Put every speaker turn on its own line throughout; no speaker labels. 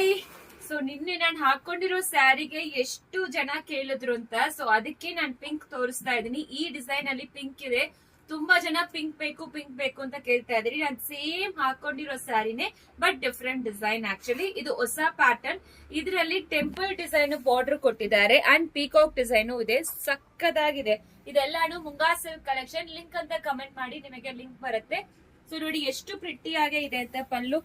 Hi. So ನಿನ್ನೆ ನಾನು ಹಾಕೊಂಡಿರೋ ಸ್ಯಾರಿಗೆ ಎಷ್ಟು ಜನ ಕೇಳಿದ್ರು ಅಂತ, ಸೊ ಅದಕ್ಕೆ ನಾನು ಪಿಂಕ್ ತೋರಿಸ್ತಾ ಇದೀನಿ. ಈ ಡಿಸೈನ್ ಅಲ್ಲಿ ಪಿಂಕ್ ಇದೆ, ತುಂಬಾ ಜನ ಪಿಂಕ್ ಬೇಕು ಅಂತ ಕೇಳ್ತಾ ಇದ್ರಿ. ನಾನು ಸೇಮ್ ಹಾಕೊಂಡಿರೋ ಸ್ಯಾರಿನೇ ಬಟ್ ಡಿಫ್ರೆಂಟ್ ಡಿಸೈನ್. ಆಕ್ಚುಲಿ ಇದು ಹೊಸ ಪ್ಯಾಟರ್ನ್. ಇದರಲ್ಲಿ ಟೆಂಪಲ್ ಡಿಸೈನ್ ಬಾರ್ಡರ್ ಕೊಟ್ಟಿದ್ದಾರೆ ಅಂಡ್ ಪೀಕಾಕ್ ಡಿಸೈನ್ ಇದೆ. ಸಕ್ಕದಾಗಿದೆ. ಇದೆಲ್ಲಾನು ಮುಂಗಾ ಸಿಲ್ಕ್ ಕಲೆಕ್ಷನ್. ಲಿಂಕ್ ಅಂತ ಕಮೆಂಟ್ ಮಾಡಿ, ನಿಮಗೆ ಲಿಂಕ್ ಬರುತ್ತೆ. ಸೊ ನೋಡಿ ಎಷ್ಟು ಪ್ರಿಟಿ ಆಗಿ ಇದೆ ಅಂತ. ಪಲ್ಲು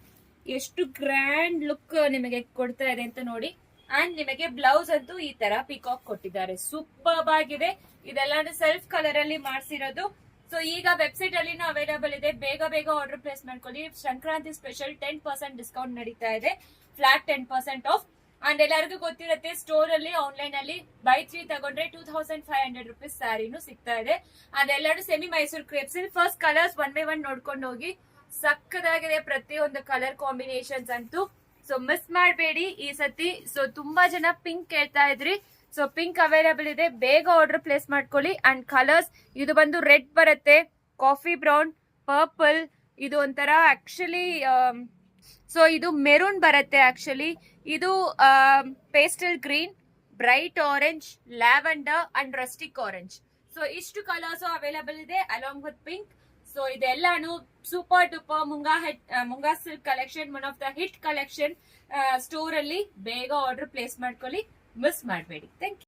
ಎಷ್ಟು ಗ್ರ್ಯಾಂಡ್ ಲುಕ್ ನಿಮಗೆ ಕೊಡ್ತಾ ಇದೆ ಅಂತ ನೋಡಿ. ಅಂಡ್ ನಿಮಗೆ ಬ್ಲೌಸ್ ಅಂತೂ ಈ ತರ ಪಿಕಾಕ್ ಕೊಟ್ಟಿದ್ದಾರೆ. ಸೂಪರ್ ಆಗಿದೆ. ಇದೆಲ್ಲ ಸೆಲ್ಫ್ ಕಲರ್ ಅಲ್ಲಿ ಮಾಡಿಸಿರೋದು. ಸೊ ಈಗ ವೆಬ್ಸೈಟ್ ಅಲ್ಲಿ ಅವೈಲೇಬಲ್ ಇದೆ. ಬೇಗ ಆರ್ಡರ್ ಪ್ಲೇಸ್ ಮಾಡ್ಕೊಳ್ಳಿ. ಸಂಕ್ರಾಂತಿ ಸ್ಪೆಷಲ್ 10% ಡಿಸ್ಕೌಂಟ್ ನಡೀತಾ ಇದೆ. Flat 10% of. ಅಂಡ್ ಎಲ್ಲರಿಗೂ ಗೊತ್ತಿರುತ್ತೆ, ಸ್ಟೋರ್ ಅಲ್ಲಿ ಆನ್ಲೈನ್ ಅಲ್ಲಿ ಬೈ 3 ತಗೊಂಡ್ರೆ 2500 rupees ಸ್ಯಾರಿನೂ ಸಿಗ್ತಾ ಇದೆ. ಅದೆಲ್ಲರೂ semi Mysuru crepes. First colours 1 by 1 ನೋಡ್ಕೊಂಡು ಹೋಗಿ. ಸಕ್ಕದಾಗಿದೆ ಪ್ರತಿಯೊಂದು ಕಲರ್ ಕಾಂಬಿನೇಷನ್ಸ್ ಅಂತೂ. ಸೊ ಮಿಸ್ ಮಾಡಬೇಡಿ ಈ ಸತಿ. ಸೊ ತುಂಬಾ ಜನ ಪಿಂಕ್ ಕೇಳ್ತಾ ಇದ್ರಿ. ಸೊ ಪಿಂಕ್ ಅವೈಲೇಬಲ್ ಇದೆ. ಬೇಗ ಆರ್ಡರ್ ಪ್ಲೇಸ್ ಮಾಡ್ಕೊಳ್ಳಿ. ಅಂಡ್ ಕಲರ್ಸ್ ಇದು ಬಂದು ರೆಡ್ ಬರುತ್ತೆ, ಕಾಫಿ ಬ್ರೌನ್, ಪರ್ಪಲ್, ಇದು ಒಂಥರ ಆಕ್ಚುಲಿ ಸೊ ಇದು ಮೆರೂನ್ ಬರುತ್ತೆ. ಆಕ್ಚುಲಿ ಇದು pastel green, bright orange, lavender and rustic orange. So ಇಷ್ಟು ಕಲರ್ಸ್ ಅವೈಲೇಬಲ್ ಇದೆ ಅಲಾಂಗ್ ವಿತ್ ಪಿಂಕ್. ಸೊ ಇದೆಲ್ಲಾನು super duper Munga silk collection, one of the hit collection. Store ಅಲ್ಲಿ ಬೇಗ ಆರ್ಡರ್ ಪ್ಲೇಸ್ ಮಾಡ್ಕೊಳ್ಳಿ. Miss ಮಾಡಬೇಡಿ. Thank you.